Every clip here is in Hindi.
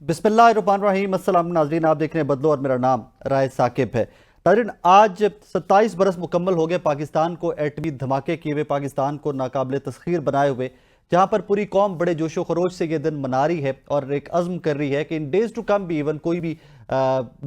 बिस्मिल्लाहिर्रहमानिर्रहीम। अस्सलाम नाज़रीन, आप देख रहे हैं बदलो और मेरा नाम राय साकिब है। नाज़रीन, आज 27 बरस मुकम्मल हो गए पाकिस्तान को एटमी धमाके किए हुए, पाकिस्तान को नाकाबिल तस्खीर बनाए हुए, जहाँ पर पूरी कौम बड़े जोशो खरोश से ये दिन मना रही है और एक अज़्म कर रही है कि इन डेज टू कम भी इवन कोई भी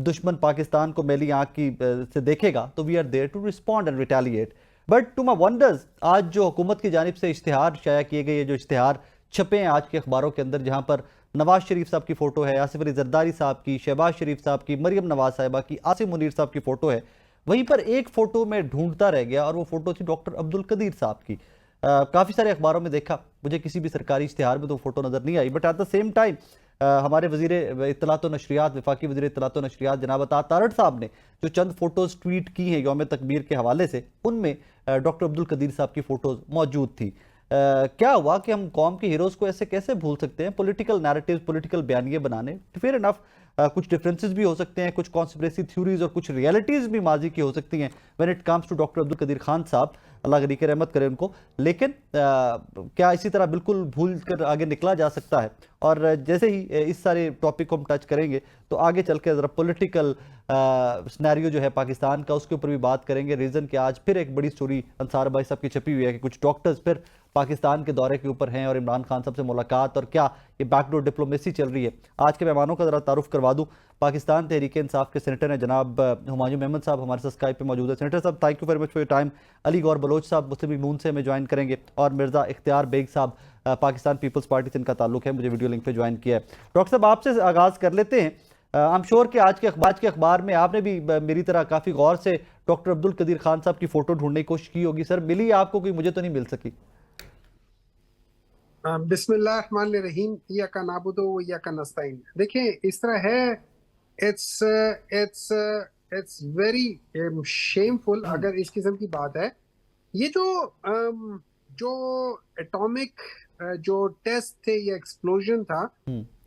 दुश्मन पाकिस्तान को मैली आँख की से देखेगा तो we are there to respond and retaliate. But to my wonders, आज जो हुकूमत की जानिब से इश्तिहार शाया किए गए, जो इश्तिहार छपे हैं आज के अखबारों के अंदर, जहाँ पर नवाज शरीफ साहब की फ़ोटो है, आसिफ अली जरदारी साहब की, शहबाज शरीफ साहब की, मरियम नवाज साहिबा की, आसिम मुनीर साहब की फ़ोटो है, वहीं पर एक फ़ोटो में ढूंढता रह गया और वो फ़ोटो थी डॉक्टर अब्दुल कदीर साहब की। काफ़ी सारे अखबारों में देखा, मुझे किसी भी सरकारी इश्तिहार में तो फ़ोटो नज़र नहीं आई। But at the same time हमारे वज़ीर इत्तलात व नशरियात, वफाकी वज़ीर इत्तलात व नशरियात जनाब अता तारड़ साहब ने जो चंद फ़ोटोज़ ट्वीट की हैं यौम तकबीर के हवाले से, उनमें डॉक्टर अब्दुल कदीर साहब की फ़ोटोज़ मौजूद थी। क्या हुआ कि हम कौम के हीरोज़ को ऐसे कैसे भूल सकते हैं? पॉलिटिकल नैरेटिव्स, पॉलिटिकल बयानिए बनाने, फेयर इनफ कुछ डिफरेंसेस भी हो सकते हैं, कुछ कॉन्स्पिरेसी थ्योरीज और कुछ रियलिटीज़ भी माजी की हो सकती हैं when it comes to doctor Abdul Qadeer Khan sahab, अल्लाह गनी के रहमत करे उनको। लेकिन क्या इसी तरह बिल्कुल भूल कर आगे निकला जा सकता है? और जैसे ही इस सारे टॉपिक को हम टच करेंगे तो आगे चल के ज़रा पॉलिटिकल सिनेरियो जो है पाकिस्तान का, उसके ऊपर भी बात करेंगे। रीज़न कि आज फिर एक बड़ी स्टोरी अंसार भाई साहब की छपी हुई है कि कुछ डॉक्टर्स फिर पाकिस्तान के दौरे के ऊपर हैं और इमरान खान साहब से मुलाकात, और क्या ये बैकडोर डिप्लोमेसी चल रही है। आज के मेहमानों का ज़रा तारुफ करवा दूँ। पाकिस्तान तहरीक इंसाफ के सेनेटर हैं जनाब हुमायूं मेमन साहब, हमारे साथ स्काइप पे मौजूद है। Senator sahab, thank you very much for your time. Ali Gaur Baloch sahab Muslim league नून से हमें ज्वाइन करेंगे, और मिर्ज़ा इख्तियार बेग साहब पाकिस्तान पीपल्स पार्टी से इनका ताल्लुक है, मुझे वीडियो लिंक पे ज्वाइन किया है। डॉक्टर साहब, आपसे आगाज़ कर लेते हैं। आई एम श्योर कि आज के अखबार में आपने भी मेरी तरह काफ़ी गौर से डॉक्टर अब्दुल कदीर खान साहब की फ़ोटो ढूंढने की कोशिश की होगी। सर, मिली आपको कोई? मुझे तो नहीं मिल सकी। बिस्मिल्लाहिर्रहमानिर्रहीम, इय्याका नाबुदु व इय्याका नस्तईन। देखिए, इस तरह है, it's it's it's very shameful अगर इस किस्म की बात है। ये जो एटॉमिक जो टेस्ट थे, ये एक्सप्लोजन था,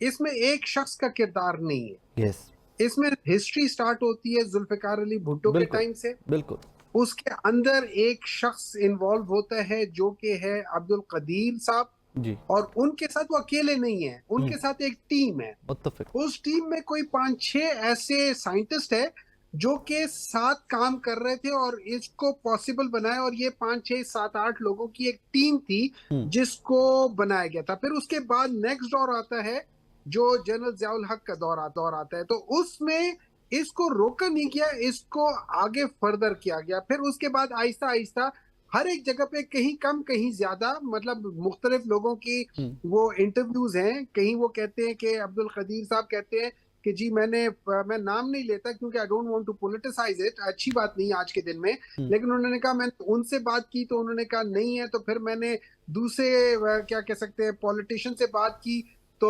इसमें एक शख्स का किरदार नहीं है। यस, इसमें हिस्ट्री स्टार्ट होती है जुल्फिकार अली भुट्टो के टाइम से। बिल्कुल। उसके अंदर एक शख्स इन्वॉल्व होता है जो कि है अब्दुल कदीर साहब, जी। और उनके साथ वो अकेले नहीं है, उनके साथ एक टीम है। मुत्तफिक। उस टीम में कोई 5-6 ऐसे साइंटिस्ट है जो के साथ काम कर रहे थे और इसको पॉसिबल बनाया, और ये 5-6-7-8 लोगों की एक टीम थी जिसको बनाया गया था। फिर उसके बाद नेक्स्ट दौर आता है जो जनरल ज़ियाउल हक का दौर आता है, तो उसमें इसको रोका नहीं गया, इसको आगे फर्दर किया गया। फिर उसके बाद आहिस्ता आहिस्ता हर एक जगह पे कहीं कम कहीं ज्यादा, मतलब मुख्तलिफ लोगों की वो इंटरव्यूज हैं। कहीं वो कहते हैं कि अब्दुल कदीर साहब कहते हैं कि जी मैं नाम नहीं लेता क्योंकि I don't want to politicize it, अच्छी बात नहीं है आज के दिन में। लेकिन उन्होंने कहा, मैंने उनसे बात की तो उन्होंने कहा नहीं है, तो फिर मैंने दूसरे क्या कह सकते हैं पॉलिटिशियन से बात की, तो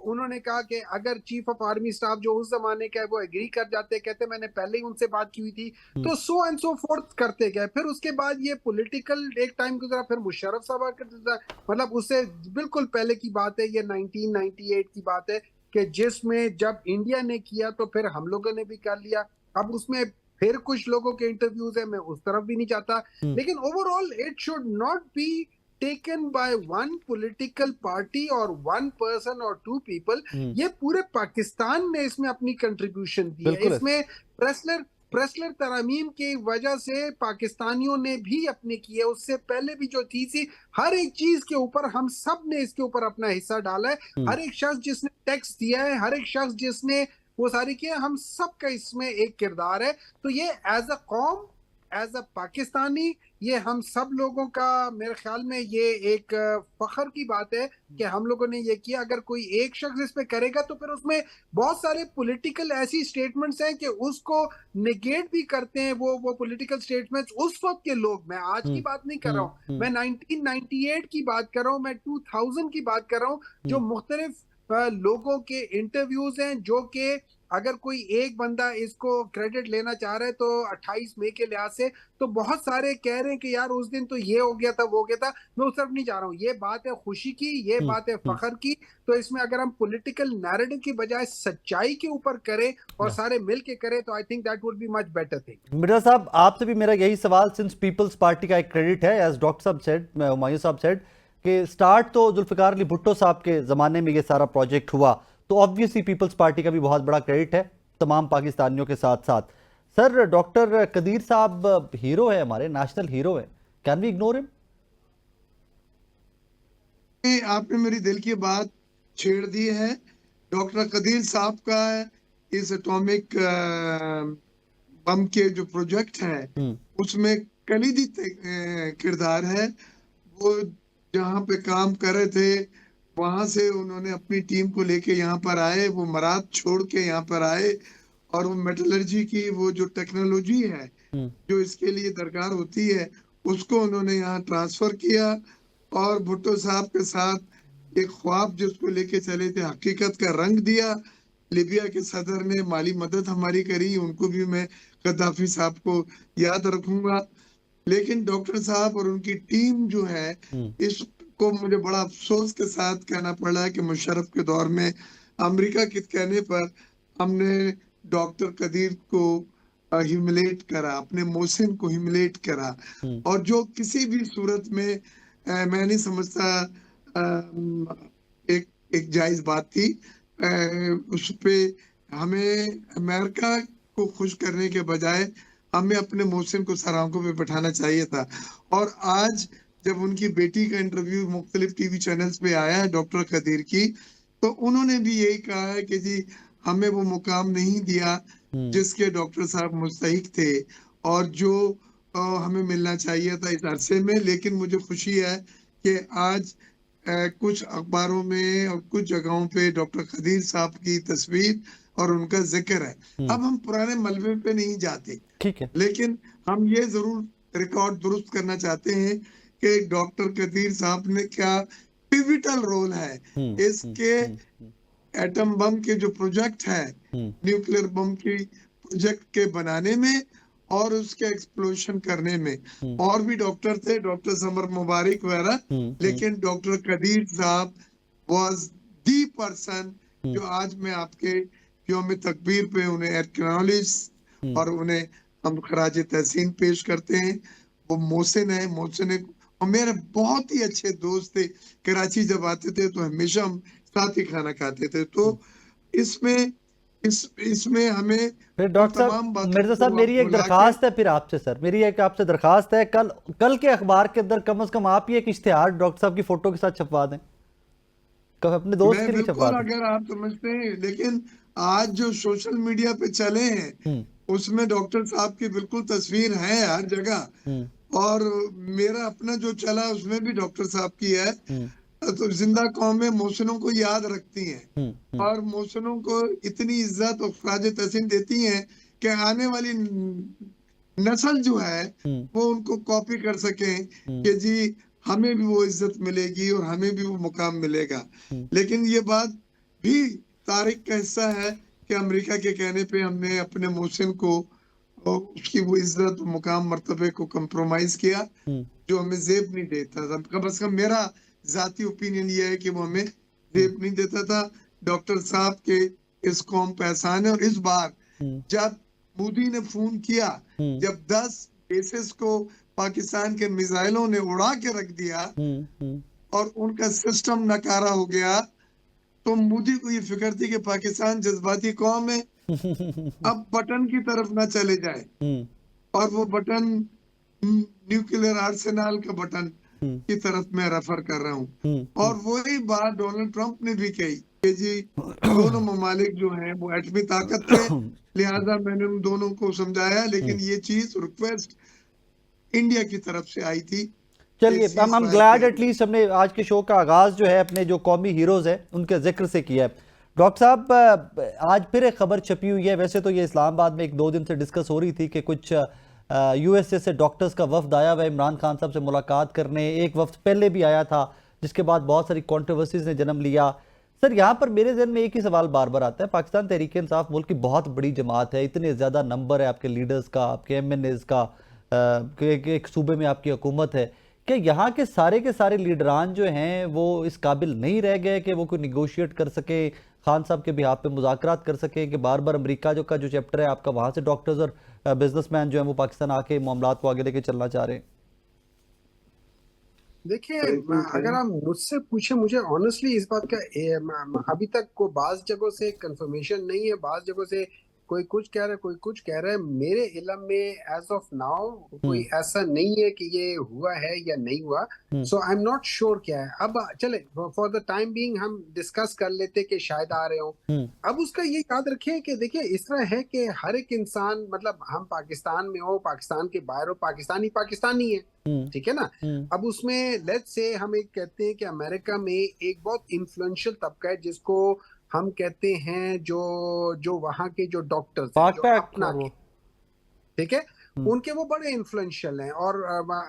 उन्होंने कहा कि अगर चीफ ऑफ आर्मी स्टाफ जो उस जमाने का है वो एग्री कर जाते, कहते मैंने पहले ही उनसे बात की हुई थी, तो सो एंड सो फोर्थ करते गए। फिर उसके बाद ये पॉलिटिकल एक टाइम गुजरा, फिर मुशर्रफ साहब आकर, मतलब उससे बिल्कुल पहले की बात है, ये 1998 की बात है, कि जिसमें जब इंडिया ने किया तो फिर हम लोगों ने भी कर लिया। अब उसमें फिर कुछ लोगों के इंटरव्यूज है, मैं उस तरफ भी नहीं चाहता। लेकिन overall it should not be taken by one political party or one person or two people। ये पूरे पाकिस्तान ने इसमें अपनी कंट्रीब्यूशन दी है। इसमें प्रेसलर तरामीम की वजह से पाकिस्तानियों ने भी अपने किए, उससे पहले भी जो थी हर एक चीज के ऊपर हम सब ने इसके ऊपर अपना हिस्सा डाला है। हर एक शख्स जिसने टैक्स दिया है, हर एक शख्स जिसने वो सारी किया, हम सब का इसमें एक किरदार है। तो ये एज अ कौम, एज अ पाकिस्तानी, ये हम सब लोगों का, मेरे ख्याल में ये एक फख्र की बात है कि हम लोगों ने ये किया। अगर कोई एक शख्स इस पे करेगा तो फिर उसमें बहुत सारे पॉलिटिकल ऐसी स्टेटमेंट्स हैं कि उसको निगेट भी करते हैं वो पॉलिटिकल स्टेटमेंट्स उस वक्त के लोग। मैं आज की बात नहीं कर रहा हूँ, मैं 1998 की बात कर रहा हूँ, मैं 2000 की बात कर रहा हूँ, जो मुख्तलिफ लोगों के इंटरव्यूज हैं, जो कि अगर कोई एक बंदा इसको क्रेडिट लेना चाह रहा है तो 28 मई के लिहाज से, तो बहुत सारे कह रहे हैं कि यार उस दिन तो ये हो गया था, वो हो गया था। मैं उस तरफ नहीं जा रहा हूँ। ये बात है खुशी की, ये बात है फख्र की। तो इसमें अगर हम पॉलिटिकल नैरेटिव की बजाय सच्चाई के ऊपर करें और सारे मिल के करें तो I think that would be much better thing. Mirza साहब, आपसे भी मेरा यही सवाल, सिंस पीपल्स पार्टी का एक क्रेडिट है, एज डॉक्टर साहब सेड, हुमायूं साहब सेड, कि स्टार्ट तो जुल्फिकार अली भुट्टो साहब के ज़माने में ये सारा प्रोजेक्ट हुआ, तो ऑब्वियसली पीपल्स पार्टी का भी बहुत बड़ा क्रेडिट है तमाम पाकिस्तानियों के साथ साथ। सर, डॉक्टर कदीर साहब हीरो है, हमारे नेशनल हीरो है, कैन वी इग्नोर हिम? आपने मेरी दिल की बात छेड़ दी है। डॉक्टर कदीर साहब का इस एटॉमिक बम के जो प्रोजेक्ट है उसमें कलीदी किरदार है। वो जहाँ पे काम कर रहे थे वहां से उन्होंने अपनी टीम को लेके यहाँ पर आए, वो मराद छोड़ के यहाँ पर आए और वो मेटलर्जी की वो जो टेक्नोलॉजी है जो इसके लिए दरकार होती है उसको उन्होंने यहाँ ट्रांसफर किया और भुट्टो साहब के साथ एक ख्वाब जिसको लेके चले थे हकीकत का रंग दिया। लीबिया के सदर ने माली मदद हमारी करी, उनको भी मैं गद्दाफी साहब को याद रखूंगा। लेकिन डॉक्टर साहब और उनकी टीम जो है इसको मुझे बड़ा अफसोस के साथ कहना पड़ा है कि मुशर्रफ के दौर में अमेरिका के कहने पर हमने डॉक्टर कदीर को ह्यूमिलेट करा, अपने मोहसिन को ह्यूमिलेट करा और जो किसी भी सूरत में मैं नहीं समझता एक जायज बात थी। उस पे हमें अमेरिका को खुश करने के बजाय हमें अपने मोहसिन को सर आंखों पे बैठाना चाहिए था। और आज जब उनकी बेटी का इंटरव्यू मुख्तलिफ टीवी चैनल्स पे आया है डॉक्टर कदीर की, तो उन्होंने भी यही कहा है कि जी हमें वो मुकाम नहीं दिया जिसके डॉक्टर साहब मुस्तहिक थे और जो हमें मिलना चाहिए था इस अरसे में। लेकिन मुझे खुशी है कि आज कुछ अखबारों में और कुछ जगहों पे डॉक्टर कदीर साहब की तस्वीर और उनका जिक्र है। अब हम पुराने मलबे पे नहीं जाते, ठीक है, लेकिन हम ये जरूर रिकॉर्ड दुरुस्त करना चाहते हैं कि डॉक्टर कदीर साहब ने क्या पिविटल रोल है इसके एटम बम के जो प्रोजेक्ट है, न्यूक्लियर बम की प्रोजेक्ट के बनाने में और उसके एक्सप्लोशन करने में। और भी डॉक्टर थे, डॉक्टर समर मुबारक वगैरह, लेकिन डॉक्टर कदीर साहब वाज दी पर्सन जो आज मैं आपके यौम तकबीर पे उन्हें एक्नॉलेज और उन्हें हम खराज तहसीन पेश करते हैं। वो मोहसिन है, और मेरे बहुत ही अच्छे दोस्त थे। कराची जब आते थे तो हमेशा हम साथ ही खाना खाते थे। तो इसमें हमें फिर डॉक्टर साहब, मिर्जा साहब, मेरी एक दरखास्त है फिर आपसे सर, मेरी एक आपसे दरखास्त है, कल के अखबार के अंदर कम से कम आप ही एक इश्तिहार डॉक्टर साहब की फोटो के साथ छपवा दें, कब अपने दोस्त के लिए छपवा दें। अगर आप समझते हैं, लेकिन आज जो सोशल मीडिया पे चले हैं उसमें डॉक्टर साहब की बिल्कुल तस्वीर है हर जगह, और मेरा अपना जो चला उसमें भी डॉक्टर साहब की है। तो जिंदा कौमें मोहसिनों को याद रखती हैं और मोहसिनों को इतनी इज्जत और खराज तहसीन देती हैं कि आने वाली नस्ल जो है वो उनको कॉपी कर सके कि जी हमें भी वो इज्जत मिलेगी और हमें भी वो मुकाम मिलेगा। लेकिन ये बात भी तारीख का हिस्सा है कि अमेरिका के कहने पे हमने अपने मोहसिन को और उसकी वो इज्जत मुकाम मर्तबे को कंप्रोमाइज किया जो हमें जेब नहीं देता था। कम से कम मेरा जाती ओपिनियन ये है कि वो हमें जेब नहीं देता था। डॉक्टर साहब के इस कौम पे एहसान है। और इस बार जब मोदी ने फोन किया, जब 10 बेसिस को पाकिस्तान के मिसाइलों ने उड़ा के रख दिया और उनका सिस्टम नकारा हो गया, तो मोदी को ये फिक्र थी कि पाकिस्तान जज्बाती कौम है, अब बटन की तरफ ना चले जाए। और वो बटन न्यूक्लियर आर्सेनल का बटन की तरफ मैं रेफर कर रहा हूँ। और वही बात डोनाल्ड ट्रंप ने भी कही कि जी दोनों ममालिक जो हैं वो एटमी ताकत थे, लिहाजा मैंने उन दोनों को समझाया। लेकिन ये चीज रिक्वेस्ट इंडिया की तरफ से आई थी। चलिए, हम ग्लैड एटलीस्ट हमने आज के शो का आगाज जो है अपने जो कौमी हीरोज है उनके जिक्र से किया है। डॉक्टर साहब, आज फिर एक खबर छपी हुई है, वैसे तो ये इस्लामाबाद में 1-2 दिन से डिस्कस हो रही थी कि कुछ यूएसए से डॉक्टर्स का वफ्द आया हुआ है इमरान खान साहब से मुलाकात करने। एक वफ्द पहले भी आया था जिसके बाद बहुत सारी कॉन्ट्रोवर्सीज ने जन्म लिया। सर, यहाँ पर मेरे जहन में एक ही सवाल बार बार आता है, पाकिस्तान तहरीक इंसाफ मुल्क की बहुत बड़ी जमात है, इतने ज़्यादा नंबर है आपके लीडर्स का, आपके एमएनएज का, एक सूबे में आपकी हुकूमत है, क्या यहाँ के सारे लीडरान जो हैं वो इस काबिल नहीं रह गए कि वो कोई निगोशिएट कर सके, खान साहब के बिहाफ पे मुज़ाकरात कर सके कि बार बार अमेरिका जो चैप्टर है आपका, वहाँ से डॉक्टर्स और बिजनेसमैन जो हैं वो पाकिस्तान आके मामलात को आगे लेके चलना चाह रहे हैं? देखिए, बिल्कुल अगर सही। आप मुझसे पूछे, मुझे ऑनेस्टली इस बात का अभी तक को बाज जगहों से कंफर्मेशन नहीं है, बाज जगहों से कोई कुछ कह रहा है, कोई कुछ कह रहा है। मेरे इल्म में एज ऑफ नाउ कोई हम्म ऐसा नहीं है कि ये हुआ है या नहीं हुआ। हम्म सो आई एम नॉट श्योर क्या है। अब चले, फॉर द टाइम बीइंग हम डिस्कस कर लेते कि शायद आ रहे हो। हम्म अब उसका ये याद रखें कि देखिए, इस तरह है कि हर एक इंसान, मतलब हम पाकिस्तान में हो, पाकिस्तान के बाहर हो, पाकिस्तानी पाकिस्तानी है, हम्म ठीक है ना। हम्म अब उसमें लेट्स से हम एक कहते हैं कि अमेरिका में एक बहुत इन्फ्लुएंशियल तबका है जिसको हम कहते हैं, जो जो वहाँ के जो डॉक्टर्स हैं, पाक जो पैक अपना और वो। के, ठीक है, हम्म उनके वो बड़े इन्फ्लुएंशियल हैं। और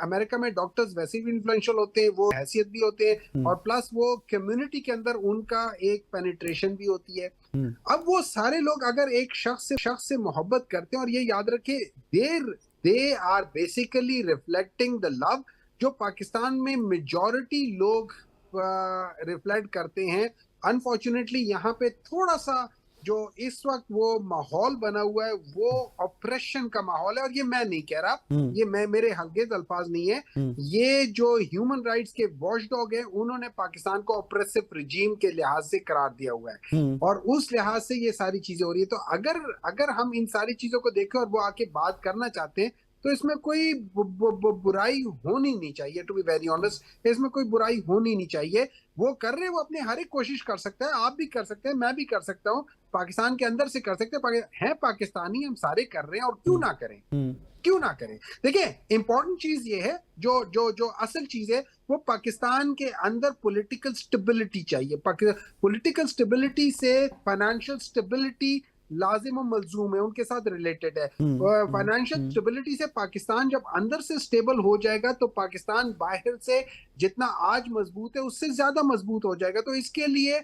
अमेरिका में डॉक्टर्स वैसे भी इन्फ्लुएंशियल होते हैं, वो हैसियत भी होते हैं, हम्म और प्लस वो कम्युनिटी के अंदर उनका एक पेनिट्रेशन भी होती है। हम्म अब वो सारे लोग अगर एक शख्स से मोहब्बत करते हैं, और ये याद रखे, there they are basically reflecting the love जो पाकिस्तान में मेजॉरिटी लोग रिफ्लेक्ट करते हैं। अनफॉर्चुनेटली यहाँ पे थोड़ा सा जो इस वक्त वो माहौल बना हुआ है, वो ऑपरेशन का माहौल है। और ये मैं नहीं कह रहा, हम्म ये मैं, मेरे हरगिज़ अल्फाज नहीं है। हम्म ये जो ह्यूमन राइट्स के वॉचडॉग हैं, उन्होंने पाकिस्तान को ऑपरेसिव रिजीम के लिहाज से करार दिया हुआ है, हम्म और उस लिहाज से ये सारी चीजें हो रही है। तो अगर अगर हम इन सारी चीजों को देखें और वो आके बात करना चाहते हैं, तो इसमें कोई बुराई होनी नहीं चाहिए। टू बी वेरी ऑनेस्ट, इसमें कोई बुराई होनी नहीं चाहिए। वो कर रहे हैं, वो अपनी हर एक कोशिश कर सकता है, आप भी कर सकते हैं, मैं भी कर सकता हूँ, पाकिस्तान के अंदर से कर सकते हैं पाकिस्तानी, हम सारे कर रहे हैं, और क्यों हम्म ना करें, हम्म क्यों ना करें। देखिए, इंपॉर्टेंट चीज ये है, जो जो जो असल चीज है, वो पाकिस्तान के अंदर पॉलिटिकल स्टेबिलिटी चाहिए। पॉलिटिकल स्टेबिलिटी से फाइनेंशियल स्टेबिलिटी लाजिम और मलजूम है, उनके साथ रिलेटेड है। फाइनेंशियल हम्म स्टेबिलिटी से पाकिस्तान जब अंदर से स्टेबल हो जाएगा, तो पाकिस्तान बाहर से जितना आज मजबूत है, उससे ज्यादा मजबूत हो जाएगा। तो इसके लिए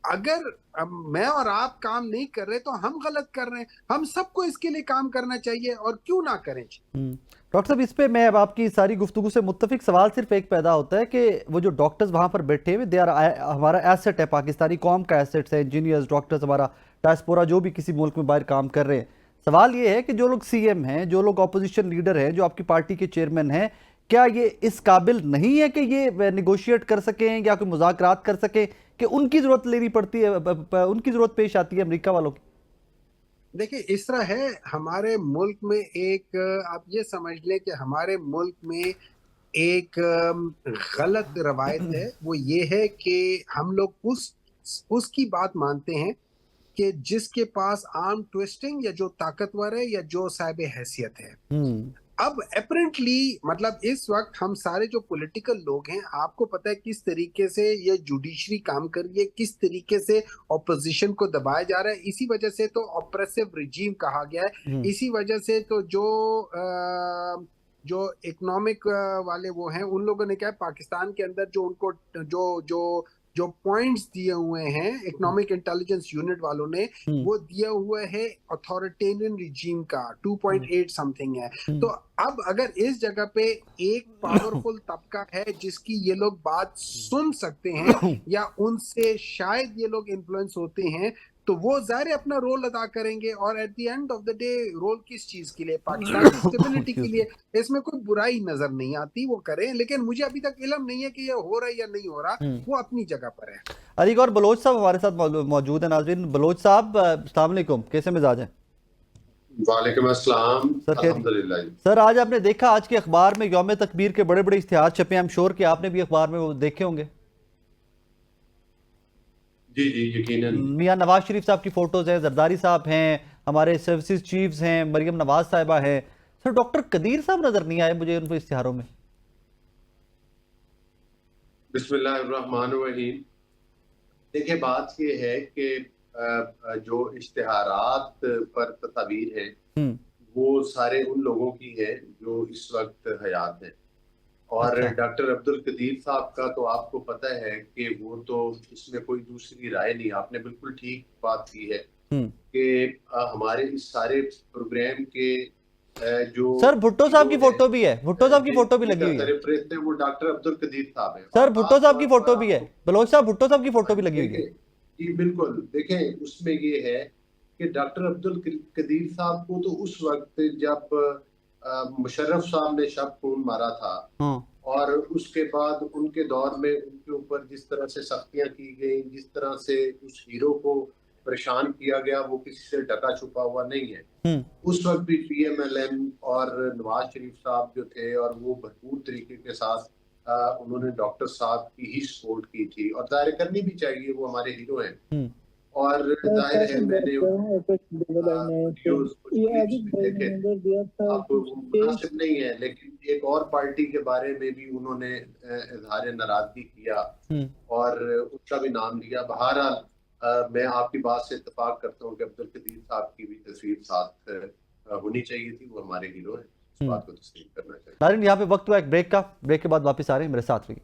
अगर मैं और आप काम नहीं कर रहे, तो हम गलत कर रहे हैं। हम सबको इसके लिए काम करना चाहिए, और क्यों ना करें। डॉक्टर साहब, इस पे मैं अब आपकी सारी गुफ्तगू से मुत्तफिक, सवाल सिर्फ एक पैदा होता है कि वो जो डॉक्टर्स वहाँ पर बैठे हुए, दे आर हमारा एसेट है, पाकिस्तानी कौम का एसेट्स है, इंजीनियर्स, डॉक्टर्स, हमारा डायस्पोरा जो भी किसी मुल्क में बाहर काम कर रहे हैं। सवाल ये है कि जो लोग सीएम हैं, जो लोग अपोजिशन लीडर हैं, जो आपकी पार्टी के चेयरमैन हैं, क्या ये इस काबिल नहीं है कि ये निगोशिएट कर सकें या कोई मुज़ाकरात कर सकें, कि उनकी ज़रूरत लेनी पड़ती है, उनकी ज़रूरत पेश आती है अमेरिका वालों की? देखिए, इस तरह है, हमारे मुल्क में एक आप ये समझ लें कि हमारे मुल्क में एक गलत रवायत है। वो ये है कि हम लोग उसकी बात मानते हैं कि जिसके पास आर्म ट्विस्टिंग, या जो ताकतवर है, या जो साहिब हैसियत है। हम्म अब अपेरेंटली, मतलब इस वक्त हम सारे जो पॉलिटिकल लोग हैं, आपको पता है किस तरीके से ये जुडिशरी काम कर रही है, किस तरीके से ऑपोजिशन को दबाया जा रहा है। इसी वजह से तो ऑपरेसिव रिजीम कहा गया है। हम्म इसी वजह से तो जो इकोनॉमिक वाले वो हैं, उन लोगों ने क्या है, पाकिस्तान के अंदर जो उनको जो जो जो पॉइंट्स दिए हुए हैं इकोनॉमिक इंटेलिजेंस यूनिट वालों ने, हम्म वो दिया हुआ है अथॉरिटेरियन रिजीम का 2.8 समथिंग है। तो अब अगर इस जगह पे एक पावरफुल तबका है जिसकी ये लोग बात सुन सकते हैं, या उनसे शायद ये लोग इन्फ्लुएंस होते हैं, तो वो जाहिर अपना रोल अदा करेंगे। और at the end of the day, role किस चीज के लिए? पाकिस्तान की स्टेबिलिटी के Excuse me. लिए। इसमें कोई बुराई नजर नहीं आती, वो करें। लेकिन मुझे अभी तक इल्म नहीं है कि ये हो रहा है या नहीं हो रहा, वो अपनी जगह पर है। अली गौर बलोच साहब हमारे साथ मौजूद है। नाजरीन, बलोच साहब, अस्सलाम वालेकुम, कैसे मिजाज हैं? वालेकुम अस्सलाम। सर अल्हम्दुलिल्लाह जी। सर, आज आपने देखा आज के अखबार में यौम तकबीर के बड़े बड़े इश्तिहार छपे हैं। आई एम श्योर कि आपने भी अखबार में वो देखे होंगे। जी जी, यकीनन। मियां नवाज शरीफ साहब की फोटोज हैं, जरदारी साहब हैं, हमारे सर्विसेज चीफ्स हैं, मरियम नवाज साहिबा हैं। सर, डॉक्टर कदीर साहब नजर नहीं आए मुझे उन इश्तिहारों में। बिस्मिल्लाहिर्रहमानिर्रहीम। देखिए, बात ये है कि जो इश्तिहारात पर तस्वीर है, हम्म वो सारे उन लोगों की है जो इस वक्त हयात हैं। और अच्छा। डॉक्टर अब्दुल कदीर साहब का तो आपको पता है कि वो तो इसमें कोई दूसरी राय नहीं। आपने बिल्कुल ठीक बात की है हम्म कि हमारे इस सारे प्रोग्राम के जो सर, भुट्टो साहब की है, फोटो भी है, भुट्टो साहब की फोटो भी लगी हुई है। सरप्रेस थे, वो डॉक्टर अब्दुल कदीर साहब है। सर, और भुट्टो साहब की खास तौर फोटो पर भी है, आपको बलोच साहब, भुट्टो साहब की फोटो भी लगी हुई है। देखें जी, बिल्कुल देखें, उसमें ये है कि डॉक्टर अब्दुल कदीर साहब को तो उस वक्त जब मुशर्रफ साहब ने शब खून मारा था, हाँ और उसके बाद उनके दौर में उनके ऊपर जिस तरह से सख्तियां की गई, जिस तरह से उस हीरो को परेशान किया गया, वो किसी से ढका छुपा हुआ नहीं है। उस वक्त भी पीएमएलएन और नवाज शरीफ साहब जो थे, और वो भरपूर तरीके के साथ उन्होंने डॉक्टर साहब की ही सपोर्ट की थी, और जाहिर करनी भी चाहिए, वो हमारे हीरो हैं। और जाहिर है मैंने वीडियोस कुछ क्लिप्स भी देखे, अब वो मुनासिब नहीं है, लेकिन एक और पार्टी के बारे में भी उन्होंने इजहार नाराजगी किया और उसका भी नाम लिया। बहरहाल मैं आपकी बात से इत्तेफाक करता हूँ कि अब्दुल कदीर साहब की भी तस्वीर साथ होनी चाहिए थी, वो हमारे हीरो हैं, इस बात को तस्लीम करना चाहिए। नाज़रीन, यहाँ पे वक्त हुआ एक ब्रेक का, ब्रेक के बाद वापस आ रहे हैं, मेरे साथ रहिए।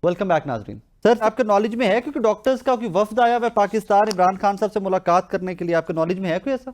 वेलकम बैक नाजरीन। सर, आपके नॉलेज में है, क्योंकि डॉक्टर्स का कोई वफ्द आया हुआ है पाकिस्तान इमरान खान साहब से मुलाकात करने के लिए, आपके नॉलेज में है कोई ऐसा?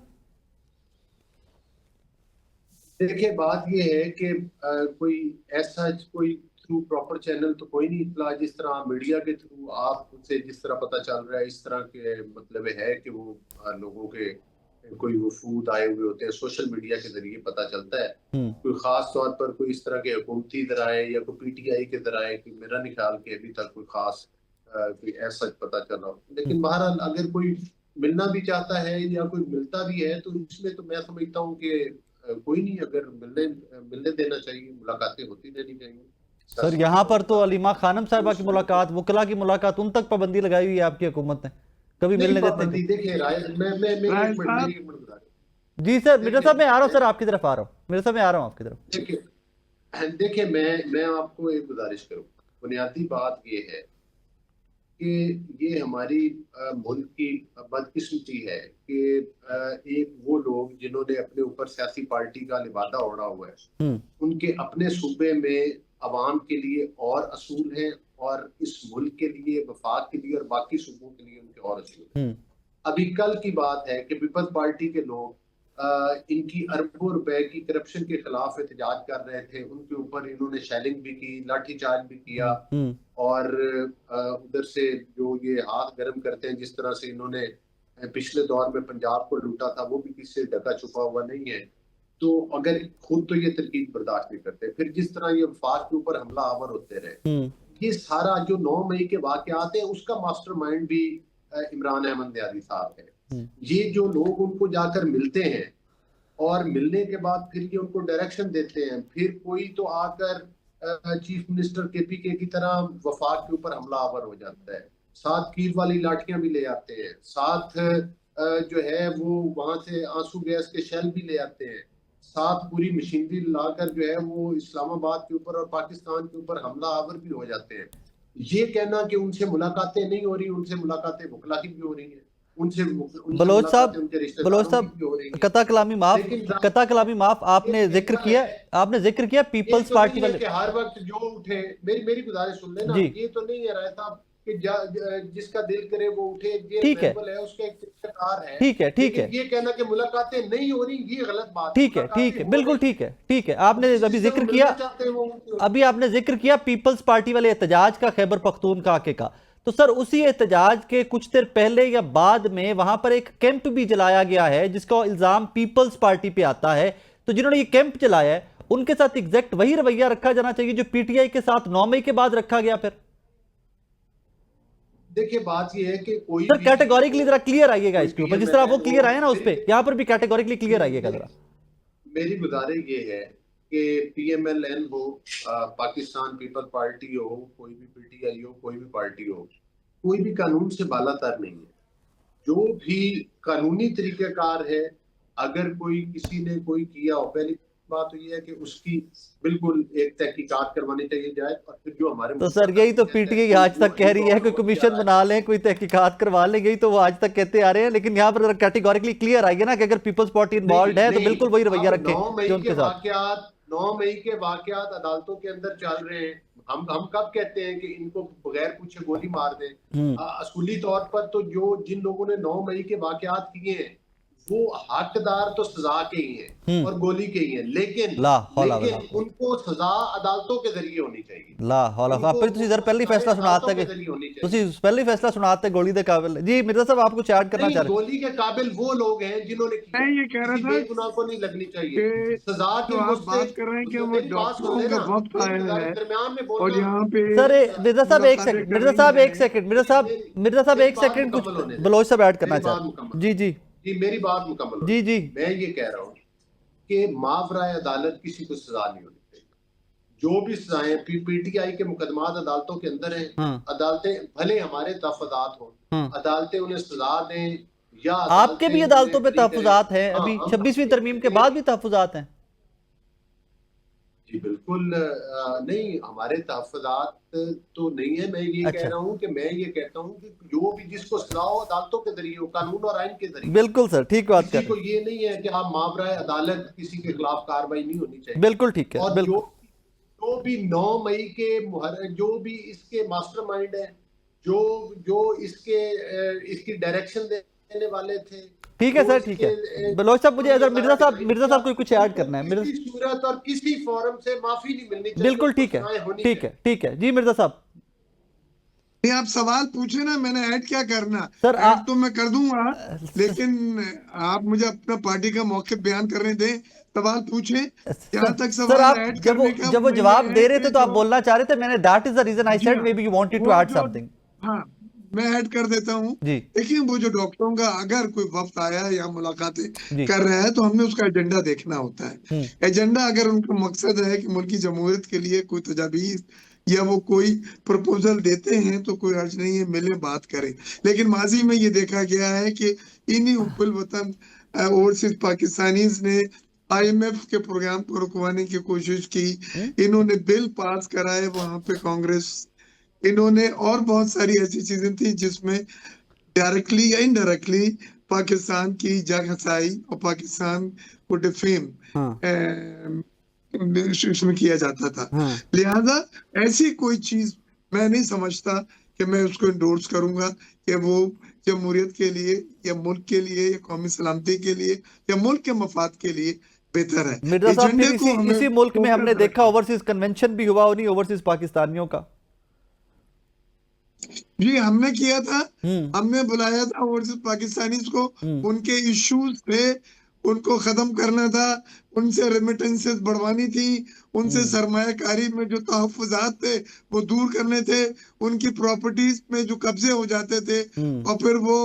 देखिए, बात ये है कि कोई ऐसा कोई थ्रू प्रॉपर चैनल तो कोई नहीं इतला, जिस तरह मीडिया के थ्रू आपसे जिस तरह पता चल रहा है, इस तरह के मतलब है कि वो लोगों के कोई वफूद आए हुए होते हैं, सोशल मीडिया के जरिए पता चलता है। कोई खास तौर पर कोई इस तरह के हुकूमती दराए या कोई पीटीआई के दराए कि मेरा नहीं ख्याल कि अभी तक कोई खास कोई ऐसा पता चला हो। लेकिन बहरहाल अगर कोई मिलना भी चाहता है या कोई मिलता भी है, तो इसमें तो मैं समझता हूँ कि कोई नहीं, अगर मिलने देना चाहिए, मुलाकातें होती रहनी चाहिए। सर, यहाँ पर तो अलीमा खानम साहिबा की मुलाकात, वकला की मुलाकात, उन तक पाबंदी लगाई हुई है आपकी हुकूमत ने, कभी मिलने देते नहीं। देखिए जी सर, मिर्जा साहब मैं आ रहा हूँ, सर आपकी तरफ आ रहा हूँ, मिर्जा साहब मैं आ रहा हूँ आपकी तरफ। देखिए मैं आपको एक गुजारिश करूँ, बुनियादी बात ये है कि ये हमारी मुल्क की बदकिस्मती है कि एक वो लोग जिन्होंने अपने ऊपर सियासी पार्टी का लिबादा ओढ़ा हुआ है, उनके अपने सूबे में अवाम के लिए और असूल हैं, और इस मुल्क के लिए, वफाक के लिए और बाकी सूबों के लिए उनके और असूल हैं। अभी कल की बात है कि पीपल्स पार्टी के लोग इनकी अरबों रुपए की करप्शन के खिलाफ एहतजाज कर रहे थे, उनके ऊपर इन्होंने शेलिंग भी की, लाठीचार्ज भी किया, और उधर से जो ये हाथ गर्म करते हैं, जिस तरह से इन्होंने पिछले दौर में पंजाब को लूटा था, वो भी किसी से ढका छुपा हुआ नहीं है। तो अगर खुद तो ये तरकीब बर्दाश्त नहीं करते, फिर जिस तरह ये वफाक के ऊपर हमला आवर होते रहे, ये सारा जो 9 मई के वाकयात है, उसका मास्टरमाइंड भी इमरान अहमद दयाली साहब है। ये जो लोग उनको जाकर मिलते हैं और मिलने के बाद फिर ये उनको डायरेक्शन देते हैं, फिर कोई तो आकर चीफ मिनिस्टर केपीके की तरह वफाक के ऊपर हमला आवर हो जाता है, साथ कील वाली लाठियां भी ले आते हैं, साथ जो है वो वहां से आंसू गैस के शेल भी ले आते हैं, साथ पूरी मशीनरी लाकर जो है वो इस्लामाबाद के ऊपर और पाकिस्तान के ऊपर हमला आवर भी हो जाते हैं। ये कहना कि उनसे मुलाकातें नहीं हो रही, उनसे मुलाकातें वकला की भी हो रही हैं, बलोच साहब कता कलामी माफ, आपने जिक्र किया पीपल्स पार्टी वाले कि हर वक्त जो उठे, मेरी गुजारिश सुन लेना, ये तो नहीं है राय साहब कि जिसका दिल करे वो उठे, ठीक है, उसका एक तरीकाकार है, ठीक है। ये कहना कि मुलाकातें नहीं हो रही, ये गलत बात है, ठीक है, बिल्कुल ठीक है। आपने अभी जिक्र किया, आपने जिक्र किया पीपल्स पार्टी वाले एहतजाज का, खैबर पख्तूनख्वा का, तो सर उसी एहतजाज के कुछ देर पहले या बाद में वहां पर एक कैंप भी जलाया गया है, जिसका इल्जाम पीपल्स पार्टी पे आता है। तो जिन्होंने ये कैंप चलाया है, उनके साथ एग्जैक्ट वही रवैया रखा जाना चाहिए जो पीटीआई के साथ 9 मई के बाद रखा गया। फिर देखिए, बात ये है कि कोई सर कैटेगोरिकली जरा क्लियर आइएगा इसके ऊपर, जिस तरह वो क्लियर आए ना उस पर, यहां पर भी कैटेगोरिकली क्लियर आइएगा जरा। मेरी गुजारिश ये है कि पीएमएलएन हो, पाकिस्तान पीपल पार्टी हो, कोई भी पीटीआई हो, कोई भी पार्टी हो, कोई भी कानून से बालातर नहीं है। जो भी कानूनी तरीकेकार है, अगर कोई किसी ने कोई किया हो, पहली बात तो ये है कि उसकी बिल्कुल एक तहकीकात करवानी चाहिए जाए, और फिर जो हमारे तो सर यही तो पीटीआई आज तक कह रही है, कोई कमीशन बना लें, कोई तहकीकात करवा लें, यही तो वो आज तक कहते आ रहे हैं। लेकिन यहाँ पर कैटेगोरिकली क्लियर आएगी ना कि अगर पीपल्स पार्टी इन्वॉल्व है तो बिल्कुल वही रवैया रखें जो उनके साथ। 9 मई के वाकयात अदालतों के अंदर चल रहे हैं, हम कब कहते हैं कि इनको बगैर पूछे गोली मार दें? असूली तौर पर तो जिन लोगों ने 9 मई के वाकयात किए हैं, वो हकदार तो सजा के ही हैं और गोली के ही हैं, लेकिन ला हौला वला उनको सजा अदालतों के जरिए होनी चाहिए। ला हौला आप फिर इधर पहली फैसला सुनाते कि पहली फैसला सुनाते गोली दे काबिल। जी मिर्जा साहब आप कुछ ऐड करना चाह रहे हैं? गोली के काबिल वो लोग हैं जिन्होंने मैं ये कह रहा था बेगुनाह को नहीं लगनी चाहिए सजा की। आप बात कर रहे हैं कि वो डॉक्टरों का वक्त आया है दरमियान में और यहाँ पे सर मिर्जा साहब एक सेकंड, मिर्जा साहब एक सेकंड, मिर्जा साहब एक सेकंड, कुछ बलोच साहब ऐड करना चाहते हैं। जी जी जी मेरी बात मुकम्मल। जी जी मैं ये कह रहा हूँ कि मावराए अदालत किसी को सजा नहीं होनी चाहिए। जो भी सजाएं पीटीआई के मुकदमात अदालतों के अंदर हैं, अदालतें भले हमारे तहफुजात हों, अदालतें उन्हें सजा दें या आपके भी अदालतों पे तहफुजात हैं, अभी 26वीं तरमीम के बाद भी तहफुजात हैं। जी बिल्कुल नहीं, हमारे तहफुजात तो नहीं है। मैं ये कह रहा हूँ कि मैं ये कहता हूँ कि जो भी जिसको सजा हो अदालतों के जरिए हो, कानून और आइन के जरिए। बिल्कुल सर ठीक बात कर रहे हैं। किसी को ये नहीं है कि आप मावराए अदालत किसी के खिलाफ कार्रवाई नहीं होनी चाहिए। बिल्कुल ठीक है। और बिल्कुल जो भी 9 मई के जो भी इसके मास्टरमाइंड है, जो इसकी डायरेक्शन देने वाले थे, ठीक है सर ठीक है। बलोच साहब मुझे अगर मिर्जा साहब को कुछ ऐड करना है। किसी सूरत और किसी फॉरम से माफी नहीं मिलनी चाहिए। बिल्कुल ठीक है ठीक है ठीक है। जी मिर्जा साहब नहीं, आप सवाल पूछे ना, मैंने ऐड क्या करना सर ऐड तो मैं कर दूंगा, लेकिन आप मुझे अपना पार्टी का मौके बयान करने दें। सवाल पूछे, जहां तक सर सवाल आप ऐड जब करने का वो जवाब दे रहे थे तो आप बोलना चाह रहे थे। मैंने that is the reason I said maybe you wanted to add something. हाँ मैं ऐड कर देता हूँ। देखिए वो जो डॉक्टरों का अगर कोई वक्त आया या मुलाकातें कर रहा है तो हमने उसका एजेंडा देखना होता है। एजेंडा अगर उनका मकसद है कि मुल्क की जमहूरियत के लिए कोई तजावीज या वो कोई प्रपोजल देते हैं तो कोई अर्ज नहीं है, मिले बात करें। लेकिन माजी में ये देखा गया है कि इन्हीं हुब्बुल वतन ओवरसीज पाकिस्तानीज ने IMF के प्रोग्राम को रुकवाने की कोशिश की। इन्होंने बिल पास कराए वहां पे कांग्रेस, इन्होंने और बहुत सारी ऐसी चीजें थी जिसमें डायरेक्टली या इनडायरेक्टली पाकिस्तान की जगहसाई और पाकिस्तान को डिफेम इसमें किया जाता था। लिहाजा ऐसी कोई चीज मैं नहीं समझता कि मैं उसको इंडोर्स करूंगा कि वो जमहूरियत के लिए या मुल्क के लिए या कौमी सलामती के लिए या मुल्क के मफाद के लिए बेहतर है। मिर्जा साहब इसी मुल्क में हमने देखा ओवरसीज कन्वेंशन भी हुआ, उन्हीं ओवरसीज पाकिस्तानियों का। जी हमने किया था, हमने बुलाया था ओवरसीज पाकिस्तानीज को, उनके इश्यूज थे, उनको खत्म करना था, उनसे रेमिटेंसेस बढ़वानी थी, उनसे सरमायाकारी में जो तहफ्फुजात थे वो दूर करने थे, उनकी प्रॉपर्टीज में जो कब्जे हो जाते थे और फिर वो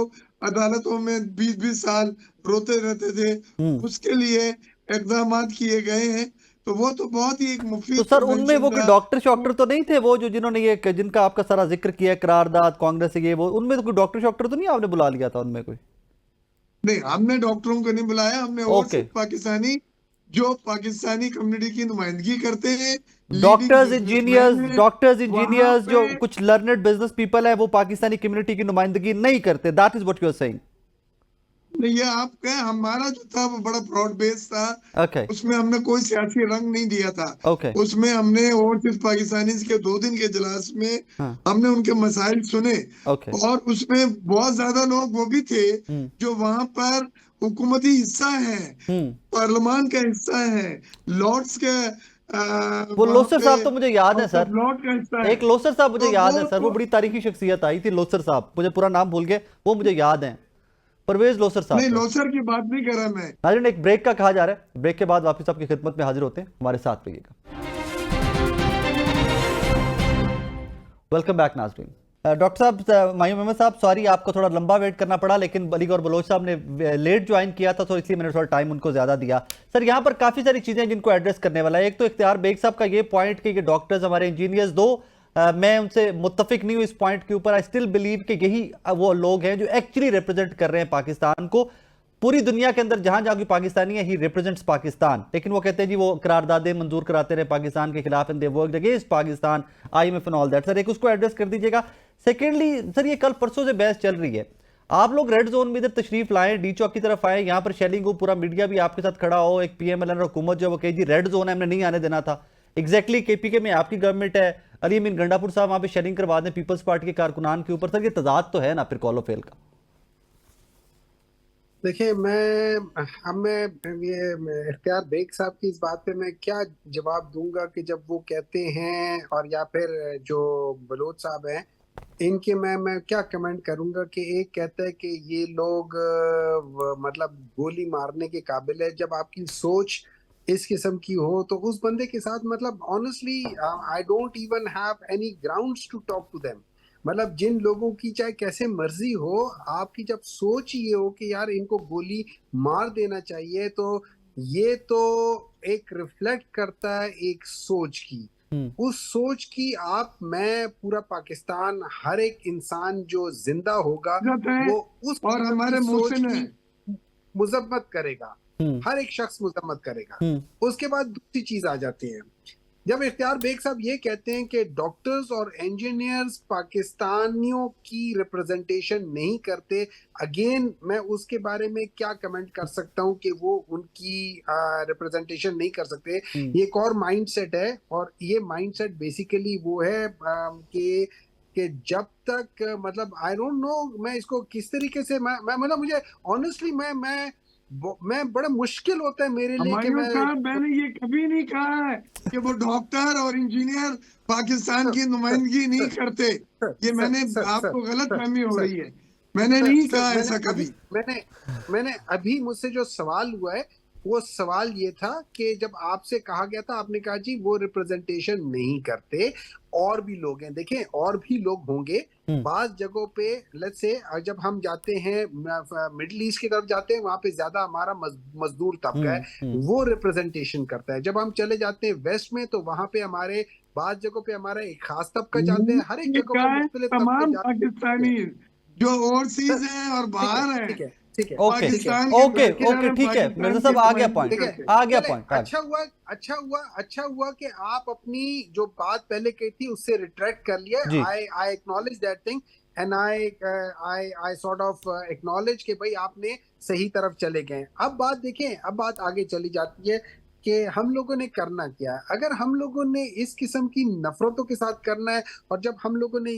अदालतों में 20-20 साल रोते रहते थे, उसके लिए इक़दाम किए गए हैं। तो वो तो बहुत ही एक मुफीद। तो सर उनमें वो डॉक्टर शॉक्टर तो नहीं थे, वो जो जिन्होंने ये जिनका आपका सारा जिक्र किया करारदाद कांग्रेस से, ये वो उनमें तो कोई डॉक्टर शॉक्टर तो नहीं आपने बुला लिया था उनमें कोई? नहीं हमने डॉक्टरों को नहीं बुलाया, हमने ओवरसीज पाकिस्तानी जो पाकिस्तानी कम्युनिटी की नुमाइंदगी करते हैं, डॉक्टर्स इंजीनियर्स जो कुछ लर्नड बिजनेस पीपल है वो पाकिस्तानी कम्युनिटी की नुमाइंदगी नहीं करते। That is what you are saying? नहीं ये आप कहें, हमारा जो था वो बड़ा ब्रॉड बेस था। उसमें हमने कोई सियासी रंग नहीं दिया था। उसमें हमने ओवरसीज पाकिस्तानी के 2 दिन के इजलास में हमने उनके मसाइल सुने और उसमें बहुत ज्यादा लोग वो भी थे जो वहां पर हुकूमती हिस्सा है, पार्लियामान का हिस्सा है, लॉर्ड्स के वो लोसर साहब तो मुझे याद है सर, लॉर्ड का हिस्सा है। एक लोसर साहब मुझे याद है सर, वो बड़ी तारीखी शख्सियत आई थी लोसर साहब, मुझे पूरा नाम भूल गए, वो मुझे याद है, परवेज लोसर साहब। नहीं लोसर की बात नहीं कर रहा मैं। नाज़रीन एक ब्रेक का कहा जा रहा है, ब्रेक के बाद वापस आपकी खिदमत में हाजिर होते हैं, हमारे साथ रहिएगा। वेलकम बैक नाज़रीन। डॉक्टर साहब, मायूम अहमद साहब, सॉरी आपको थोड़ा लंबा वेट करना पड़ा, लेकिन अली गौर बलोच साहब ने लेट ज्वाइन किया था तो इसलिए मैंने थोड़ा टाइम उनको ज़्यादा दिया। सर यहाँ पर काफ़ी सारी चीज़ें जिनको एड्रेस करने वाला है। एक तो इख्तियार बेग साहब का ये पॉइंट कि ये डॉक्टर्स हमारे इंजीनियर्स, दो मैं उनसे मुत्तफिक नहीं हूँ इस पॉइंट के ऊपर। आई स्टिल बिलीव कि यही वो लोग हैं जो एक्चुअली रिप्रेजेंट कर रहे हैं पाकिस्तान को पूरी दुनिया के अंदर। जहां जहां की पाकिस्तानी है, ही रिप्रेजेंट्स पाकिस्तान। लेकिन वो कहते हैं जी वो करारदादें मंजूर कराते रहे पाकिस्तान के खिलाफ, and they worked against Pakistan, IMF and all that. Sir एक उसको एड्रेस कर दीजिएगा। सेकेंडली सर ये कल परसों से बहस चल रही है, आप लोग रेड जोन में इधर तशरीफ लाएं, डी चौक की तरफ आए, यहाँ पर शेलिंग हो, पूरा मीडिया भी आपके साथ खड़ा हो, एक PMLN हुकूमत जो वो कहे जी रेड जोन है हमने नहीं आने देना था। एग्जैक्टली KPK में आपकी गवर्नमेंट है, अली अमीन गंडापुर साहब वहां पे शेयरिंग करवा दें पीपल्स पार्टी के कारकुनान के ऊपर। सर ये तजाद तो है ना फिर कॉल ऑफ फेल का? देखिए, मैं ये इख्तियार बेग साहब की इस बात पे मैं क्या जवाब दूंगा कि जब वो कहते हैं, और या फिर जो बलोच साहब हैं इनके, मैं क्या कमेंट करूंगा कि एक कहता है कि ये लोग मतलब गोली मारने के काबिल है। जब आपकी सोच इस किस्म की हो तो उस बंदे के साथ मतलब honestly I don't even have any grounds to talk to them. मतलब जिन लोगों की चाहे कैसे मर्जी हो, आपकी जब सोच ये हो कि यार इनको गोली मार देना चाहिए, तो ये तो एक रिफ्लेक्ट करता है एक सोच की। हम्म। उस सोच की मैं पूरा पाकिस्तान, हर एक इंसान जो जिंदा होगा गलत है वो उस और किस्म की हमारे सोच मोहसिन की है। मजम्मत करेगा। हम्म। हर एक शख्स मजम्मत करेगा। हम्म। उसके बाद दूसरी चीज आ जाती है, जब इख्तियार बेग साहब ये कहते हैं कि डॉक्टर्स और इंजीनियर्स पाकिस्तानियों की रिप्रेजेंटेशन नहीं करते। अगेन मैं उसके बारे में क्या कमेंट कर सकता हूं कि वो उनकी रिप्रेजेंटेशन नहीं कर सकते। हम्म। ये एक और माइंडसेट है, और ये माइंडसेट बेसिकली वो है कि जब तक मतलब आई डोंट नो मैं इसको किस तरीके से मैं मतलब मुझे ऑनेस्टली मैं बड़ा मुश्किल होता है मेरे लिए कि हमायूं मैं साहब, मैंने ये कभी नहीं कहा है कि वो डॉक्टर और इंजीनियर पाकिस्तान की सर नुमाइंदगी नहीं सर करते। सर ये सर मैंने, सर सर आपको गलत सर फहमी हो सर रही है। मैंने सर नहीं सर कहा मैंने ऐसा अभी कभी। मैंने अभी मुझसे जो सवाल हुआ है, वो सवाल ये था कि जब आपसे कहा गया था, आपने कहा जी वो रिप्रेजेंटेशन नहीं करते, और भी लोग हैं। देखें, और भी लोग होंगे हम्म। बाज जगहों पे। लेट्स से जब हम जाते हैं मिडिल ईस्ट की तरफ जाते हैं, वहां पे ज्यादा हमारा मजदूर तबका है, हम्म। हम्म। वो रिप्रेजेंटेशन करता है। जब हम चले जाते हैं वेस्ट में, तो वहां पे हमारे बाज जगहों पे हमारा एक खास तबका जाते हैं। हर एक ये जगह पे कहा है मुख्तलिफ तबके तमाम जाते हैं। पाकिस्तानी जो सर ओवरसीज हैं और ठीक है, बाहर हैं, ठीक है, ठीक है, ओके। ठीक है, पाकिस्तान के ओके। लेकिन ओके, डॉक्टर ठीक है मिर्जा पाकिस्तान की साहब, आ गया नुमाइंदगी पॉइंट। ठीक है, करते। आ गया चले, पॉइंट। अच्छा हुआ कि आप अपनी जो बात पहले कही थी उससे रिट्रैक्ट कर लिया। जी। I acknowledge that thing, and I sort of acknowledge कि भाई आपने सही तरफ चले गए। अब बात देखें, अब बात आगे चली जाती है कि हम लोगों ने करना क्या है। अगर हम लोगों ने इस किस्म की नफरतों के साथ करना है, और जब हम लोगों ने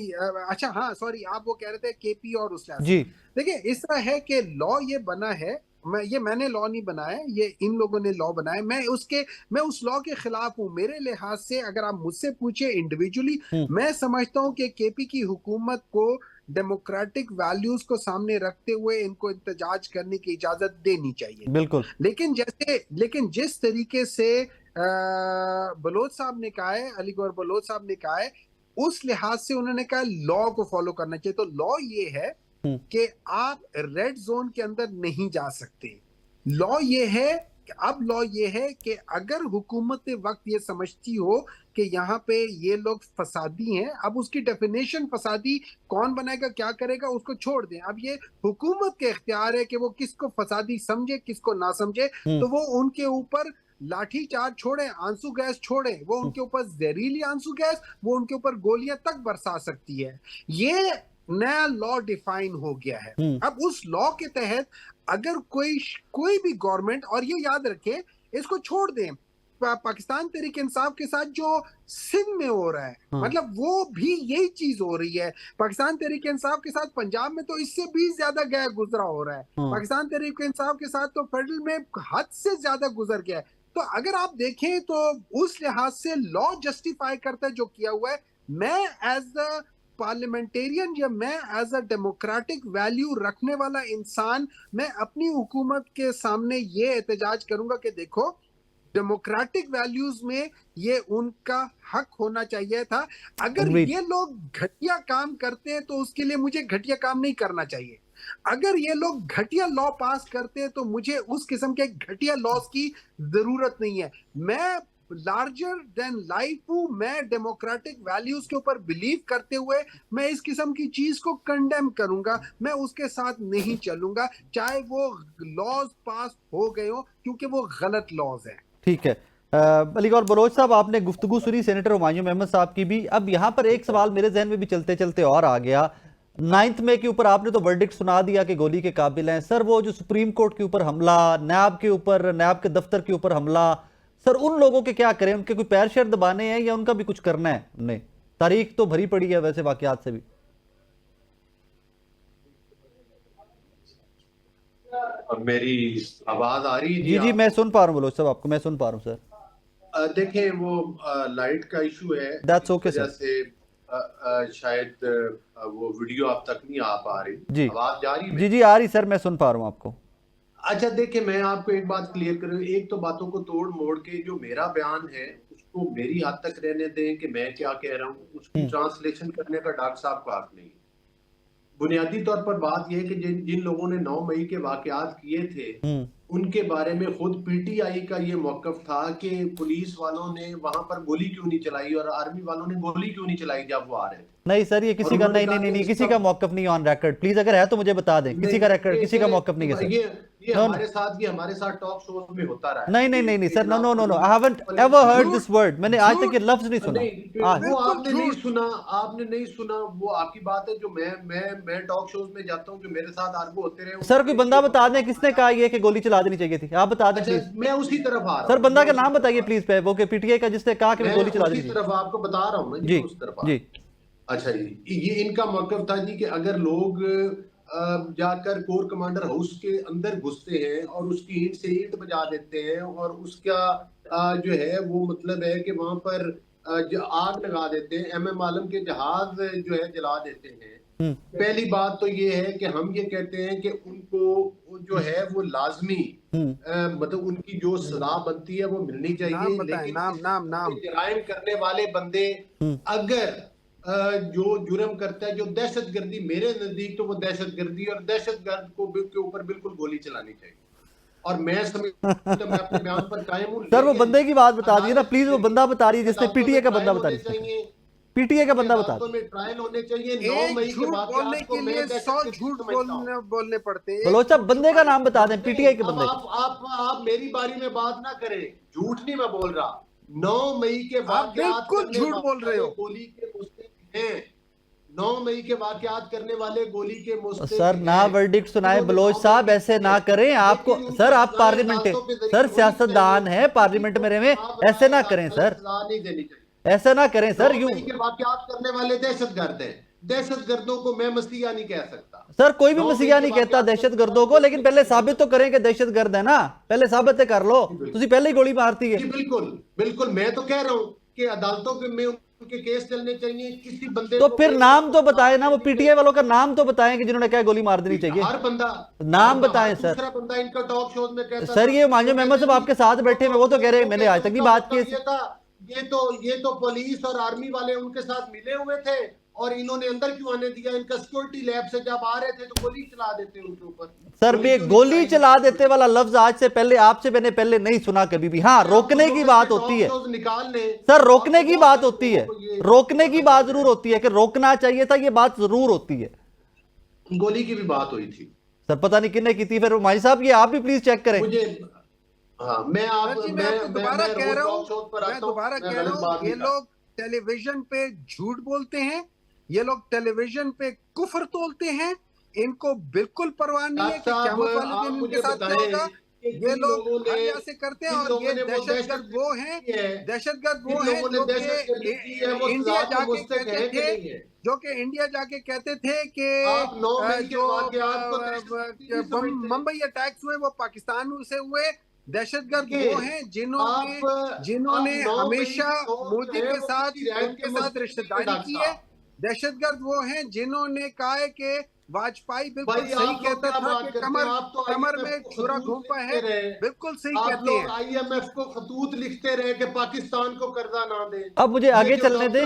अच्छा हाँ सॉरी, आप वो कह रहे थे केपी और उस लिहाज से। जी। देखिए, इस तरह है कि लॉ ये बना है, मैंने लॉ नहीं बनाया, ये इन लोगों ने लॉ बनाया। मैं उस लॉ के खिलाफ हूं। मेरे लिहाज से अगर आप मुझसे पूछे इंडिविजुअली, हम्म। मैं समझता हूं कि केपी की हुकूमत को डेमोक्रेटिक वैल्यूज को सामने रखते हुए इनको इम्तिजाज करने की इजाजत देनी चाहिए थी। बिल्कुल। लेकिन जिस तरीके से बलोच साहब ने कहा है, अलीगौर बलोच साहब ने कहा है, उस लिहाज से उन्होंने कहा लॉ को फॉलो करना चाहिए। तो लॉ ये है हम्म। कि आप रेड जोन के अंदर नहीं जा सकते। लॉ ये है लॉ ये है कि अगर हुकूमत वक्त ये समझती हो कि यहाँ पे ये लोग फसादी हैं, अब उसकी डेफिनेशन फसादी कौन बनाएगा, क्या करेगा, उसको छोड़ दें। अब ये हुकूमत के इख्तियार है कि वो किसको फसादी समझे, किसको ना समझे। हम्म। तो वो उनके ऊपर लाठी चार्ज छोड़े, आंसू गैस छोड़े, वो उनके ऊपर जहरीली आंसू गैस, वो उनके ऊपर गोलियां तक बरसा सकती है। ये नया लॉ डिफाइन हो गया है। हम्म। अब उस लॉ के तहत अगर कोई भी गवर्नमेंट, और ये याद रखे, इसको छोड़ दें, पाकिस्तान तहरीक इंसाफ के साथ जो सिंध में हो रहा है, हाँ। मतलब वो भी यही चीज हो रही है। पाकिस्तान तहरीक इंसाफ के साथ पंजाब में तो इससे भी ज्यादा गया गुजरा हो रहा है। हाँ। पाकिस्तान तहरीक इंसाफ के साथ तो फेडरल में हद से ज्यादा गुजर गया है। तो अगर आप देखें तो उस लिहाज से लॉ जस्टिफाई करता है जो किया हुआ है। मैं एज अ पार्लियामेंटेरियन, या मैं एज अ डेमोक्रेटिक वैल्यू रखने वाला इंसान, मैं अपनी हुकूमत के सामने ये एहतजाज करूंगा कि देखो, डेमोक्रेटिक वैल्यूज में ये उनका हक होना चाहिए था। अगर अग्रीड। ये लोग घटिया काम करते हैं तो उसके लिए मुझे घटिया काम नहीं करना चाहिए। अगर ये लोग घटिया लॉ पास करते हैं तो मुझे उस किस्म के घटिया लॉस की जरूरत नहीं है। मैं लार्जर देन लाइफ हूं। मैं डेमोक्रेटिक वैल्यूज के ऊपर बिलीव करते हुए मैं इस किस्म की चीज को कंडेम करूंगा। मैं उसके साथ नहीं चलूंगा, चाहे वो लॉज पास हो गए हो, क्योंकि वो गलत लॉज हैं। ठीक है। अलीगौर बलोच साहब, आपने गुफ्तगू सुनी सेनेटर हुमायूं अहमद साहब की भी। अब यहाँ पर एक सवाल मेरे जहन में भी चलते चलते और आ गया। 9 मई के ऊपर आपने तो वर्डिक्ट सुना दिया कि गोली के काबिल हैं। सर वो जो सुप्रीम कोर्ट के ऊपर हमला, नैब के ऊपर, नैब के दफ्तर के ऊपर हमला, सर उन लोगों के क्या करें? उनके कोई पैर शैर दबाने हैं या उनका भी कुछ करना है? हमने तारीख तो भरी पड़ी है वैसे वाकयात से भी। अब मेरी आवाज आ रही है जी जी, आपको? मैं सुन पा रहा हूँ बलोच साहब, आपको मैं सुन पा रहा हूँ सर। देखें, वो लाइट का इशू है, दैट्स इस ओके वजह सर। से शायद वो वीडियो आप तक नहीं आ पा रही। जी आवाज जा रही है जी मेरी? जी, आ रही सर, मैं सुन पा रहा हूँ आपको। अच्छा, देखिए, मैं आपको एक बात क्लियर करूं, एक तो बातों को तोड़ मोड़ के जो मेरा बयान है उसको मेरी हद तक रहने दें कि मैं क्या कह रहा हूं, उसकी ट्रांसलेशन करने का डॉक्टर साहब का हक नहीं है। बुनियादी तौर पर बात यह है कि जिन जिन लोगों ने 9 मई के वाकयात किए थे उनके बारे में खुद पीटीआई का ये मौकफ था कि पुलिस वालों ने वहां पर गोली क्यों नहीं चलाई और आर्मी वालों ने गोली क्यों नहीं चलाई जब वो आ रहे थे। नहीं सर, ये और किसी का उन्होंने नहीं कहा नहीं नहीं कि नहीं, किसी इसका का मौकफ नहीं ऑन रिकॉर्ड, प्लीज अगर है तो मुझे बता दें, किसी का रिकॉर्ड, किसी का मौकफ नहीं है सर। ये नो हमारे साथ टॉक शो में होता रहा है नहीं नहीं नहीं नहीं कि sir, no no no no, जनाब I haven't police ever heard झूठ दिस वर्ड, मैंने आज तक ये झूठ लफ्ज नहीं सुना। नहीं, आज वो बिल्कुल आपने नहीं झूठ। सुना, आपने नहीं सुना, वो आपकी बात है। जो मैं टॉक शोज में जाता हूँ, जो मेरे साथ आर्गू होते रहे, सर कोई बंदा बता दें उन्होंने किसने कहा ये कि गोली चला देनी चाहिए थी, आप बता दें अच्छा, प्लीज। मैं उसी तरफ आ रहा सर हूँ, बंदा मैं का उसी नाम तरफ बताइए आ प्लीज पे, वो के पीटीआई का जिसने कहा कि मैं गोली चला उसी देनी तरफ आपको बता रहा हूँ ना चाहिए। जी, उस तरफ जी जी। अच्छा जी, ये इनका मौकफ था जी कि अगर लोग जाकर कोर कमांडर हाउस के अंदर घुसते हैं और उसकी ईंट से ईंट बजा देते हैं और उसका जो है वो मतलब है कि वहां पर जो आग लगा देते हैं, एमएम आलम के जहाज जो है जला देते हैं। पहली बात तो ये है कि हम ये कहते हैं कि उनको जो है वो लाजमी मतलब उनकी जो सजा बनती है वो मिलनी नाम चाहिए, बताएं, लेकिन नाम इस नाम किस्म नाम। के जराइम करने वाले बंदे अगर जो जुर्म करता है, जो दहशतगर्दी, मेरे नजदीक तो वो दहशतगर्दी और दहशतगर्द को के ऊपर बिल्कुल गोली चलानी चाहिए। और मैं समझता मैं अपने बयान पर कायम हूं, सर वो लेकिन बंदे की बात बता दीजिए ना प्लीज, वो बंदा बता रही है जिसने, अदालतों पीटीए में का बंदा ट्रायल बता होने दीजिए, चाहिए, पीटीए का बंदा बता अदालतों दीजिए। में ट्रायल होने चाहिए। 9 एक मई के झूठ बोलने वाकयात को के मैं लिए 100 दहशतगर्दी झूठ समझता हूँ। बोलने पड़ते हैं, एक बलोच साहब झूठ बंदे का छुपाने नाम के बता लिए। दें, नहीं, पीटीआई के अब बंदे आप मेरी बारी में बात ना करें, झूठ नहीं मैं बोल रहा। 9 मई के आप वाकयात बिल्कुल करने झूठ बोल रहे वाले हो। गोली के मुस्तहिक हैं। 9 मई के वाकयात करने वाले गोली के का। मुस्तहिक सर ना हैं। वर्डिक्ट सुनाए उन्होंने बलोच 9 मई साहब, की ऐसे की ना है, करें आपको। लेकिन उनको सर आप सजाएं पार्लियामेंट, अदालतों के जरिए सर होनी चाहिए। सियासतदान है किसी पार्लियामेंट को में रहे, गुनाह ऐसे बनाए ना और करें गलत सर, सजा नहीं देनी चाहिए। ऐसे ना करें 9 सर। यू मई के वाकयात करने वाले दहशतगर्द हैं, दहशतगर्दों को मैं मसीहा नहीं कह सकता। सर कोई भी 9 मई मसीहा के नहीं कहता वाकयात करने दहशतगर्दों वाले को, लेकिन पहले दहशतगर्द साबित तो करें कि दहशतगर्द है ना, पहले साबित कर लो। तुसी पहले ही गोली मारती है। जी बिल्कुल बिल्कुल, मैं तो कह रहा हूं कि अदालतों के में उनके केस चलने चाहिए। किसी बंदे तो को फिर बेगुनाह नाम को तो सजा बताए ना, नहीं वो देनी पीटीआई चाहिए। वालों का नाम तो बताएं कि जिन्होंने क्या गोली मार देनी चाहिए, हर बंदा नाम बताएं हर सर। दूसरा बंदा इनका टॉक शोज में कहता सर था, ये मांझो वो मेहमद कहते साहब जी आपके साथ बैठे हैं, वो तो कह रहे हैं मैंने आज तक नहीं बात की ये था, ये तो पुलिस और आर्मी वाले उनके साथ मिले हुए थे और इन्होंने अंदर क्यों आने दिया? इनका सिक्योरिटी लैब से जब आ रहे थे तो गोली चला देते उनके ऊपर। सर गोली ये क्यों नहीं गोली चलाई? चला देते वाला लफ्ज आज से पहले आपसे मैंने पहले नहीं सुना कभी भी। हाँ, रोकने की बात होती है सर, रोकने की बात होती है, रोकने की बात जरूर होती है कि रोकना चाहिए था, ये बात जरूर होती है। गोली की भी बात हुई थी सर पता नहीं किन्ने की थी फिर भाई साहब, ये आप भी प्लीज चेक करें। मुझे। हाँ, मैं आपको दोबारा कह रहा हूँ, मैं दोबारा मैं कह रहा गलत बात हूँ, ये नहीं लोग टेलीविजन पे झूठ बोलते हैं, ये लोग टेलीविजन पे कुफर तोलते हैं, इनको बिल्कुल परवाह नहीं है कि साहब, क़यामत वाले आप दिन इनके मुझे साथ क्या बताएं होगा। कि ये जिन लोग लोगों हर ने यहाँ से करते हैं जिन और लोगों ये ने वो दहशतगर्द वो हैं, की है, दहशतगर्द वो जिन हैं लोगों ने जो दहशतगर्दी की है, वो कि सजा इंडिया के जाके मुस्तहिक कहते है कि थे, नहीं है? जो कि इंडिया जाके कहते थे कि आप 9 मई के जो वाकयात को दहशतगर्दी नहीं समझते। मुंबई अटैक्स हुए वो पाकिस्तान से हुए। दहशतगर्द देखिए, वो हैं जिन्होंने आप जिन्होंने 9 मई हमेशा की सोच जो मोदी है के वो साथ किसी रैंक उनके के साथ मुस्तहिक नहीं है रिश्तेदारी डॉक्टर की है। साहब। दहशतगर्द वो हैं जिन्होंने कहा है कि वाजपेयी बिल्कुल भाई सही आप लोग कहता क्या था बात कि करते हैं? आप तो कमर आईएमएफ में को छुरा खतूत घोंपा लिखते है, रहे, बिल्कुल सही आप कहते लोग हैं। आईएमएफ को खतूत लिखते रहे कि पाकिस्तान को कर्जा ना दे। अब मुझे आगे चलने दें,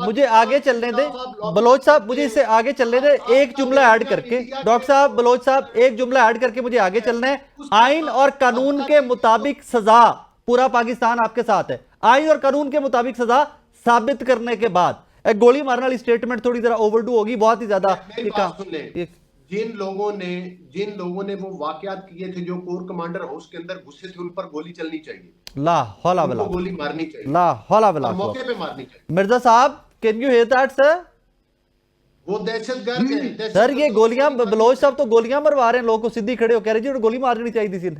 मुझे आगे चलने दें बलोच साहब, मुझे इससे आगे चलने दें। एक जुमला ऐड करके डॉक्टर साहब, बलोच साहब एक जुमला ऐड करके मुझे आगे चलना है। आइन और कानून के मुताबिक सजा, पूरा पाकिस्तान आपके साथ है। आइन और कानून के मुताबिक सजा साबित करने के बाद गोली मारने वाली स्टेटमेंट थोड़ी जरा ओवरडू होगी, बहुत ही ज्यादा। मेरी बात सुन लें, जिन लोगों ने वो वाकयात किए थे, जो कोर कमांडर हाउस के अंदर घुसे थे, उन पर गोली चलनी चाहिए, ला हौला उनको वला गोली मारनी चाहिए, ला हौला वला और मौके पे मारनी चाहिए। मिर्जा साहब can you here that sir? वो दहशतगर्द है सर ये गोलियां, बलोच साहब तो गोलियां मरवा रहे हैं लोगों को, सीधी खड़े हो कह रहे जी गोली मारनी चाहिए थी।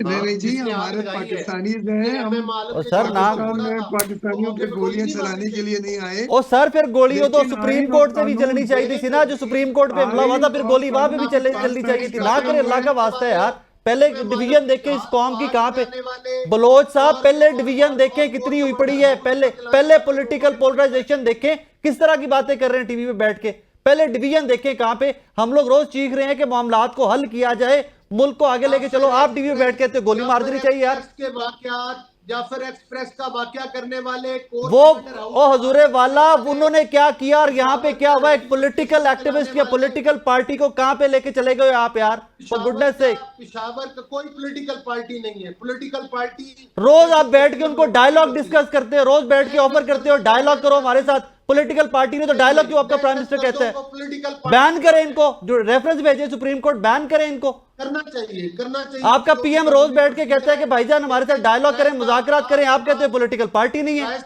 नहीं जी, जिसने आग हमारे लगाई है। पाकिस्तानी हैं हम। हमें मालूम और है सर, कि नाम- पाकिस्तान में पाकिस्तानियों पे गोलियां चलाने के लिए नहीं आए। ओ सर, फिर गोली हो तो लेकिन सुप्रीम आईन कोर्ट और से भी कानून चलनी चाहिए थी ना, जो सुप्रीम कोर्ट पे हमला हुआ था, फिर आईन गोली और वहां पे भी कानून चलनी चाहिए थी। ना पाकिस्तान करे, अल्लाह का वास्ता है यार, पहले हमें डिवीजन मालूम देखे इस कौम की कहाँ पे। वाले बलोच साहब, और- पहले और- डिवीजन देखे और- कितनी और हुई पड़ी है, पहले चलाने पहले वाले पॉलिटिकल लोगों ने- पोलराइजेशन देखे, किस तरह की बातें कर रहे हैं टीवी पे बैठ के। पहले डिवीजन देखे कहां पे। हम लोग रोज चीख रहे हैं कि मामलात को हल किया जाए, मुल्क को आगे लेके चलो, आप टीवी पे बैठ के तो गोली मार देनी चाहिए यार। के वाकयात जाफर एक्सप्रेस का वाकया करने वाले वो ओ हजूरे वाला, उन्होंने क्या किया और यहाँ पे क्या हुआ? एक पॉलिटिकल एक्टिविस्ट या पॉलिटिकल पार्टी को कहां पे लेके चले गए आप यार, फॉर गुडनेस से। पिशावर का कोई पॉलिटिकल पार्टी नहीं है। पॉलिटिकल पार्टी रोज आप बैठ के उनको डायलॉग डिस्कस करते हो, रोज बैठ के ऑफर करते हो डायलॉग करो हमारे साथ। पॉलिटिकल पार्टी ने तो डायलॉग क्यों आपका प्राइम मिनिस्टर कहता है? पॉलिटिकल बैन करें इनको, जो रेफरेंस भेजे सुप्रीम कोर्ट, बैन करें इनको। करना चाहिए। आपका पीएम रोज बैठ के कहता है कि भाईजान हमारे साथ डायलॉग करें, मुज़ाकरात करें, आप कहते हैं पॉलिटिकल पार्टी नहीं है।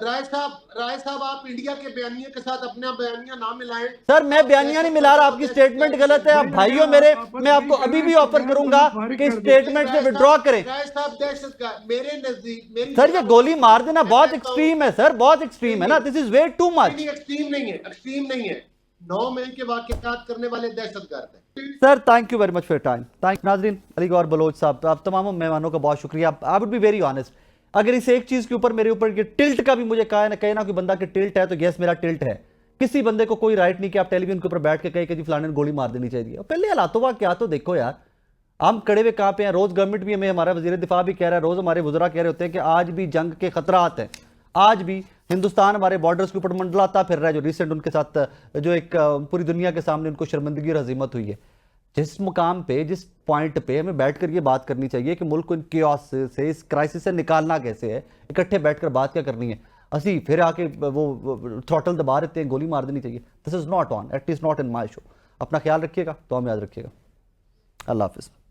राय साहब आप इंडिया के बयानिया के साथ अपना बयानिया ना मिलाएं। सर, मैं बयानिया नहीं मिला रहा, आपकी स्टेटमेंट गलत है। आप भाइयों मेरे, मैं आपको अभी भी ऑफर करूंगा कि स्टेटमेंट से विड्रॉ करें। राय साहब दहशतगर्द मेरे नजदीक सर, ये गोली मार देना बहुत एक्सट्रीम है सर, बहुत एक्सट्रीम है ना, this is way too much. Extreme नहीं है। 9 मई के वाकयात करने वाले दहशतगर्द हैं। Sir, thank you very much for time. Thank नाजरीन, अली गौहर बलोच साहब, आप तमाम मेहमानों का बहुत शुक्रिया। I would be very honest, अगर इस एक चीज के ऊपर मेरे ऊपर टिल्ट का भी मुझे कहा ना कोई बंदा के टिल्ट है, तो यस मेरा टिल्ट है। किसी बंदे को कोई राइट नहीं कि आप टेलीविजन के ऊपर बैठ के कहे कि जी फलाने ने गोली मार देनी चाहिए। पहले हालातों क्या तो देखो यार, हम खड़े हुए कहाँ पे हैं। रोज गवर्नमेंट भी हमें, हमारा वजीर दिफा भी कह रहा है, रोज हमारे वज़रा कह रहे होते हैं कि आज भी जंग के खतरात हैं, आज भी हिंदुस्तान हमारे बॉर्डर्स के ऊपर मंडलाता फिर रहा है। जो रिसेंट उनके साथ जो एक पूरी दुनिया के सामने उनको शर्मिंदगी और हजीमत हुई है, जिस मुकाम पे, जिस पॉइंट पे हमें बैठकर ये बात करनी चाहिए कि मुल्क को इन कियोस से, इस क्राइसिस से निकालना कैसे है, इकट्ठे बैठकर बात क्या करनी है, असी फिर आके वो थ्रॉटल दबा देते हैं, गोली मार देनी चाहिए। This is not on, at least not in my show. अपना ख्याल रखिएगा, तो हम याद रखिएगा। अल्लाह हाफिज़।